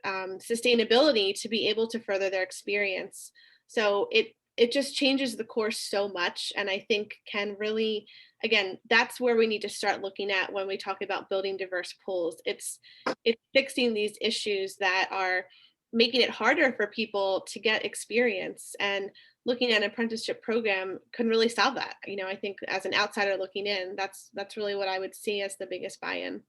S4: sustainability to be able to further their experience. So it just changes the course so much, and I think can really, again, that's where we need to start looking at when we talk about building diverse pools. It's fixing these issues that are making it harder for people to get experience, and looking at an apprenticeship program can really solve that. I think as an outsider looking in, that's really what I would see as the biggest buy-in.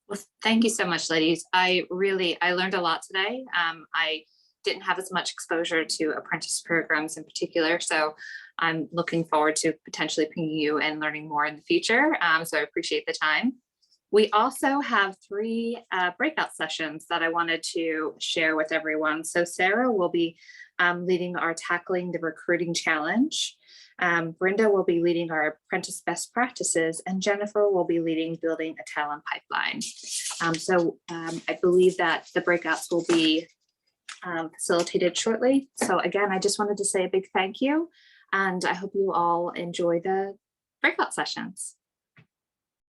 S2: Well, thank you so much, ladies. I learned a lot today. I didn't have as much exposure to apprentice programs in particular, so I'm looking forward to potentially pinging you and learning more in the future. So I appreciate the time. We also have 3 breakout sessions that I wanted to share with everyone. So Sarah will be leading our Tackling the Recruiting Challenge. Brinda will be leading our Apprentice Best Practices, and Jennifer will be leading Building a Talent Pipeline. I believe that the breakouts will be facilitated shortly. So again, I just wanted to say a big thank you, and I hope you all enjoy the breakout sessions.